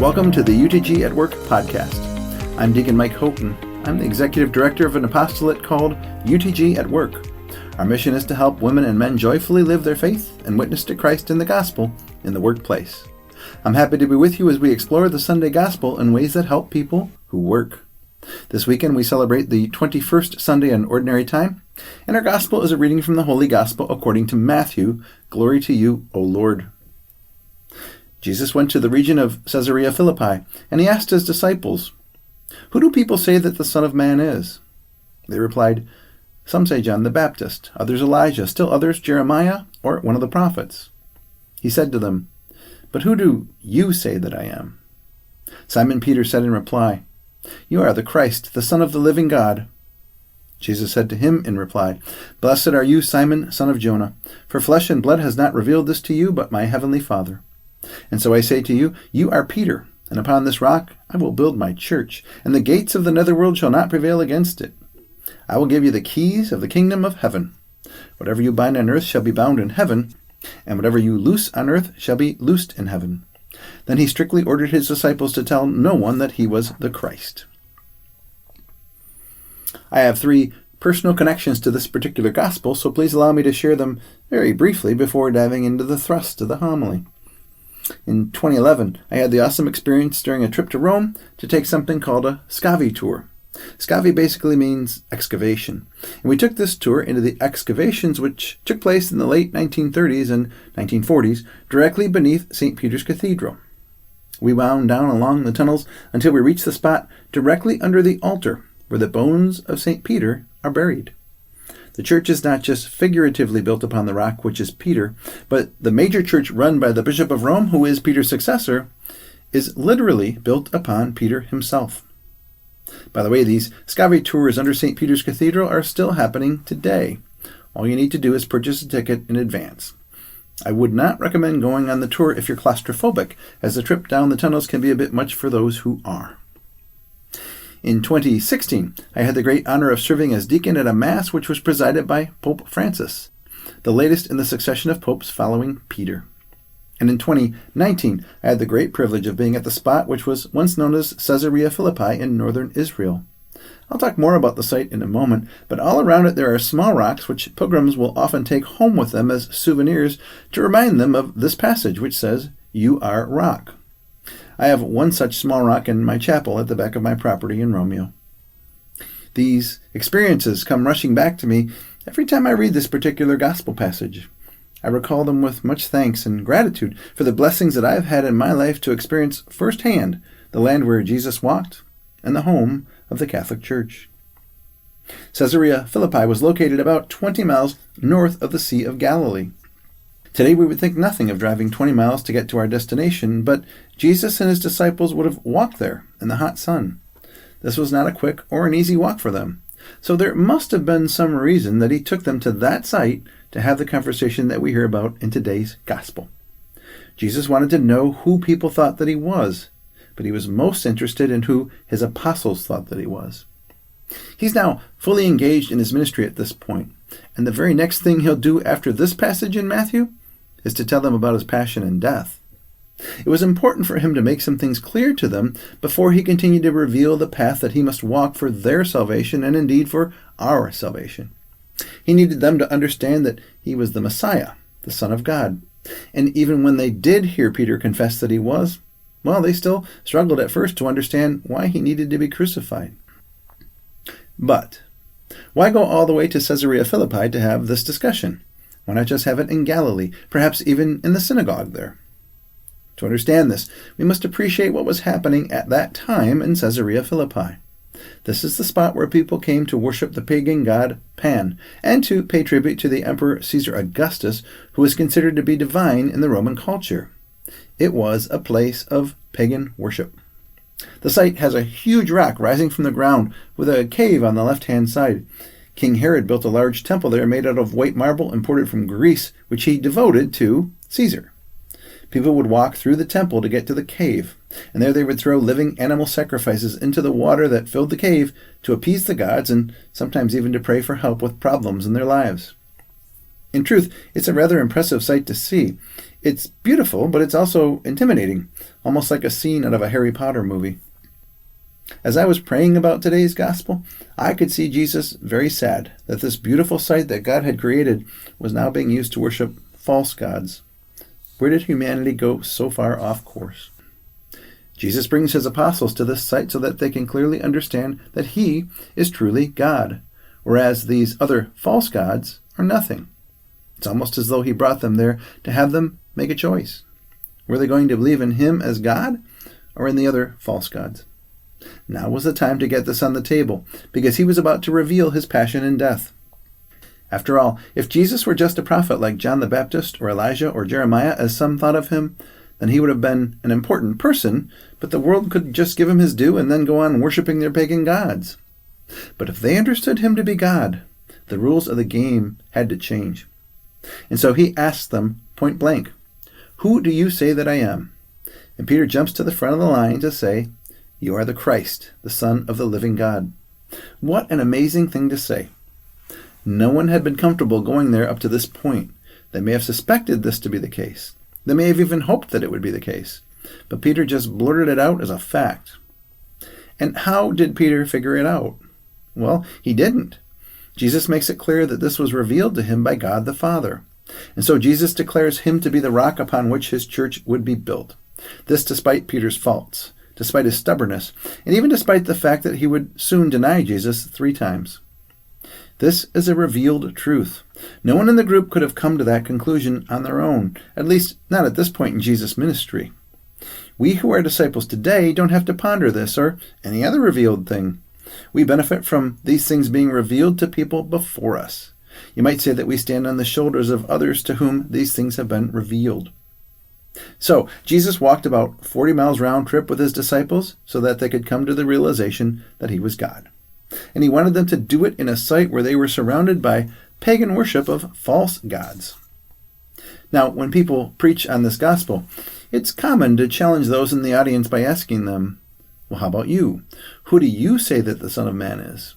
Welcome to the UTG at Work podcast. I'm Deacon Mike Houghton. I'm the executive director of an apostolate called UTG at Work. Our mission is to help women and men joyfully live their faith and witness to Christ in the gospel in the workplace. I'm happy to be with you as we explore the Sunday gospel in ways that help people who work. This weekend we celebrate the 21st Sunday in Ordinary Time, and our gospel is a reading from the Holy Gospel according to Matthew. Glory to you, O Lord. Jesus went to the region of Caesarea Philippi, and he asked his disciples, "Who do people say that the Son of Man is?" They replied, "Some say John the Baptist, others Elijah, still others Jeremiah, or one of the prophets." He said to them, "But who do you say that I am?" Simon Peter said in reply, "You are the Christ, the Son of the living God." Jesus said to him in reply, "Blessed are you, Simon, son of Jonah, for flesh and blood has not revealed this to you, but my heavenly Father. And so I say to you, you are Peter, and upon this rock I will build my church, and the gates of the netherworld shall not prevail against it. I will give you the keys of the kingdom of heaven. Whatever you bind on earth shall be bound in heaven, and whatever you loose on earth shall be loosed in heaven." Then he strictly ordered his disciples to tell no one that he was the Christ. I have three personal connections to this particular gospel, so please allow me to share them very briefly before diving into the thrust of the homily. In 2011, I had the awesome experience during a trip to Rome to take something called a scavi tour. Scavi basically means excavation. And we took this tour into the excavations which took place in the late 1930s and 1940s directly beneath St. Peter's Cathedral. We wound down along the tunnels until we reached the spot directly under the altar where the bones of St. Peter are buried. The church is not just figuratively built upon the rock, which is Peter, but the major church run by the Bishop of Rome, who is Peter's successor, is literally built upon Peter himself. By the way, these scavi tours under St. Peter's Cathedral are still happening today. All you need to do is purchase a ticket in advance. I would not recommend going on the tour if you're claustrophobic, as the trip down the tunnels can be a bit much for those who are. In 2016, I had the great honor of serving as deacon at a Mass which was presided by Pope Francis, the latest in the succession of popes following Peter. And in 2019, I had the great privilege of being at the spot which was once known as Caesarea Philippi in northern Israel. I'll talk more about the site in a moment, but all around it there are small rocks which pilgrims will often take home with them as souvenirs to remind them of this passage which says, "You are rock." I have one such small rock in my chapel at the back of my property in Romeo. These experiences come rushing back to me every time I read this particular gospel passage. I recall them with much thanks and gratitude for the blessings that I have had in my life to experience firsthand the land where Jesus walked and the home of the Catholic Church. Caesarea Philippi was located about 20 miles north of the Sea of Galilee. Today we would think nothing of driving 20 miles to get to our destination, but Jesus and his disciples would have walked there in the hot sun. This was not a quick or an easy walk for them, so there must have been some reason that he took them to that site to have the conversation that we hear about in today's gospel. Jesus wanted to know who people thought that he was, but he was most interested in who his apostles thought that he was. He's now fully engaged in his ministry at this point, and the very next thing he'll do after this passage in Matthew is to tell them about his passion and death. It was important for him to make some things clear to them before he continued to reveal the path that he must walk for their salvation and indeed for our salvation. He needed them to understand that he was the Messiah, the Son of God. And even when they did hear Peter confess that he was, well, they still struggled at first to understand why he needed to be crucified. But why go all the way to Caesarea Philippi to have this discussion? Why not just have it in Galilee, perhaps even in the synagogue there? To understand this, we must appreciate what was happening at that time in Caesarea Philippi. This is the spot where people came to worship the pagan god Pan, and to pay tribute to the Emperor Caesar Augustus, who was considered to be divine in the Roman culture. It was a place of pagan worship. The site has a huge rock rising from the ground with a cave on the left-hand side. King Herod built a large temple there made out of white marble imported from Greece, which he devoted to Caesar. People would walk through the temple to get to the cave, and there they would throw living animal sacrifices into the water that filled the cave to appease the gods and sometimes even to pray for help with problems in their lives. In truth, it's a rather impressive sight to see. It's beautiful, but it's also intimidating, almost like a scene out of a Harry Potter movie. As I was praying about today's gospel, I could see Jesus very sad that this beautiful sight that God had created was now being used to worship false gods. Where did humanity go so far off course? Jesus brings his apostles to this site so that they can clearly understand that he is truly God, whereas these other false gods are nothing. It's almost as though he brought them there to have them make a choice. Were they going to believe in him as God or in the other false gods? Now was the time to get this on the table, because he was about to reveal his passion and death. After all, if Jesus were just a prophet like John the Baptist or Elijah or Jeremiah, as some thought of him, then he would have been an important person, but the world could just give him his due and then go on worshiping their pagan gods. But if they understood him to be God, the rules of the game had to change. And so he asked them point blank, "Who do you say that I am?" And Peter jumps to the front of the line to say, "You are the Christ, the Son of the living God." What an amazing thing to say. No one had been comfortable going there up to this point. They may have suspected this to be the case. They may have even hoped that it would be the case. But Peter just blurted it out as a fact. And how did Peter figure it out? Well, he didn't. Jesus makes it clear that this was revealed to him by God the Father. And so Jesus declares him to be the rock upon which his church would be built. This despite Peter's faults, despite his stubbornness, and even despite the fact that he would soon deny Jesus 3 times. This is a revealed truth. No one in the group could have come to that conclusion on their own, at least not at this point in Jesus' ministry. We who are disciples today don't have to ponder this or any other revealed thing. We benefit from these things being revealed to people before us. You might say that we stand on the shoulders of others to whom these things have been revealed. So, Jesus walked about 40 miles round trip with his disciples so that they could come to the realization that he was God. And he wanted them to do it in a site where they were surrounded by pagan worship of false gods. Now, when people preach on this gospel, it's common to challenge those in the audience by asking them, "Well, how about you? Who do you say that the Son of Man is?"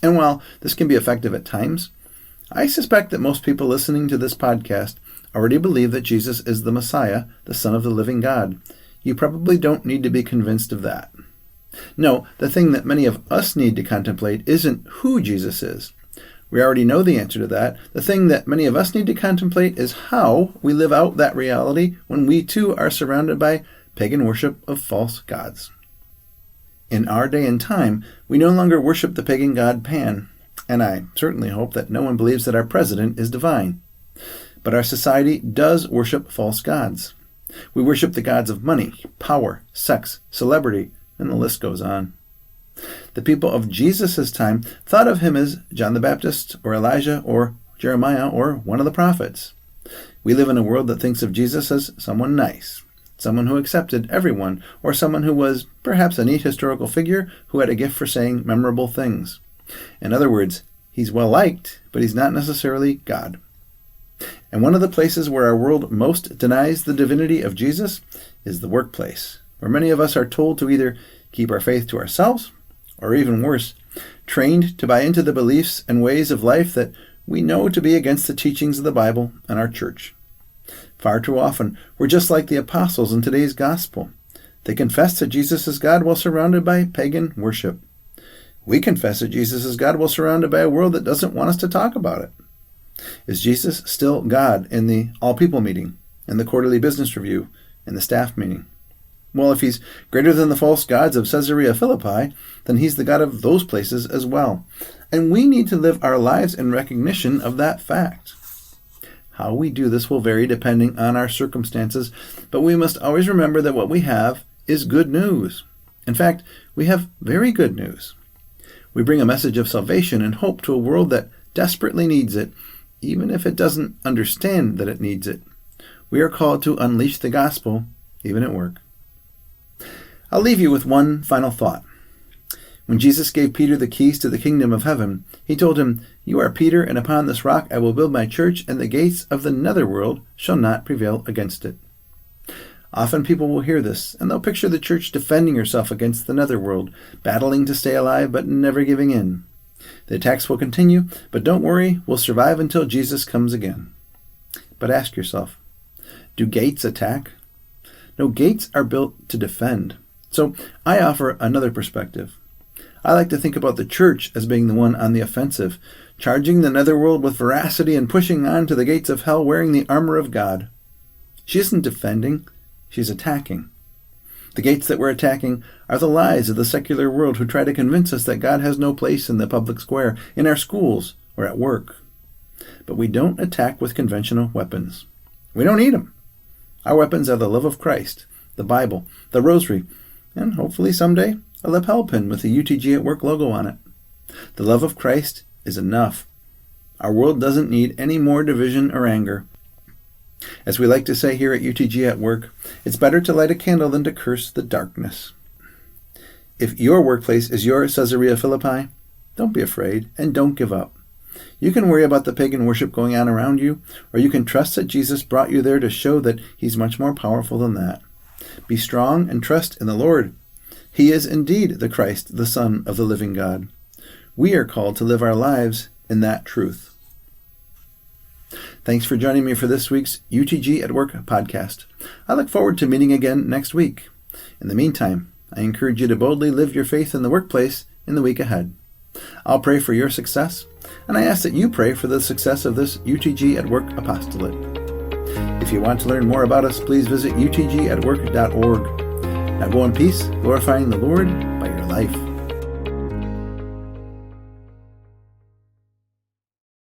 And while this can be effective at times, I suspect that most people listening to this podcast already believe that Jesus is the Messiah, the Son of the living God. You probably don't need to be convinced of that. No, the thing that many of us need to contemplate isn't who Jesus is. We already know the answer to that. The thing that many of us need to contemplate is how we live out that reality when we too are surrounded by pagan worship of false gods. In our day and time, we no longer worship the pagan god Pan, and I certainly hope that no one believes that our president is divine. But our society does worship false gods. We worship the gods of money, power, sex, celebrity, and the list goes on. The people of Jesus' time thought of him as John the Baptist, or Elijah, or Jeremiah, or one of the prophets. We live in a world that thinks of Jesus as someone nice, someone who accepted everyone, or someone who was perhaps a neat historical figure who had a gift for saying memorable things. In other words, he's well liked, but he's not necessarily God. And one of the places where our world most denies the divinity of Jesus is the workplace, where many of us are told to either keep our faith to ourselves, or even worse, trained to buy into the beliefs and ways of life that we know to be against the teachings of the Bible and our church. Far too often, we're just like the apostles in today's gospel. They confess that Jesus is God while surrounded by pagan worship. We confess that Jesus is God while surrounded by a world that doesn't want us to talk about it. Is Jesus still God in the all-people meeting, in the quarterly business review, in the staff meeting? Well, if he's greater than the false gods of Caesarea Philippi, then he's the God of those places as well. And we need to live our lives in recognition of that fact. How we do this will vary depending on our circumstances, but we must always remember that what we have is good news. In fact, we have very good news. We bring a message of salvation and hope to a world that desperately needs it, even if it doesn't understand that it needs it. We are called to unleash the gospel, even at work. I'll leave you with one final thought. When Jesus gave Peter the keys to the kingdom of heaven, he told him, "You are Peter, and upon this rock I will build my church, and the gates of the netherworld shall not prevail against it." Often people will hear this, and they'll picture the church defending herself against the netherworld, battling to stay alive but never giving in. The attacks will continue, but don't worry, we'll survive until Jesus comes again. But ask yourself, Do gates attack? No, gates are built to defend. So I offer another perspective. I like to think about the church as being the one on the offensive, charging the netherworld with veracity and pushing on to the gates of hell wearing the armor of God. She isn't defending, she's attacking. The gates that we're attacking are the lies of the secular world who try to convince us that God has no place in the public square, in our schools, or at work. But we don't attack with conventional weapons. We don't need them. Our weapons are the love of Christ, the Bible, the rosary, and hopefully someday a lapel pin with the UTG at Work logo on it. The love of Christ is enough. Our world doesn't need any more division or anger. As we like to say here at UTG at Work, it's better to light a candle than to curse the darkness. If your workplace is your Caesarea Philippi, don't be afraid and don't give up. You can worry about the pagan worship going on around you, or you can trust that Jesus brought you there to show that he's much more powerful than that. Be strong and trust in the Lord. He is indeed the Christ, the Son of the living God. We are called to live our lives in that truth. Thanks for joining me for this week's UTG at Work podcast. I look forward to meeting again next week. In the meantime, I encourage you to boldly live your faith in the workplace in the week ahead. I'll pray for your success, and I ask that you pray for the success of this UTG at Work apostolate. If you want to learn more about us, please visit utgatwork.org. Now go in peace, glorifying the Lord by your life.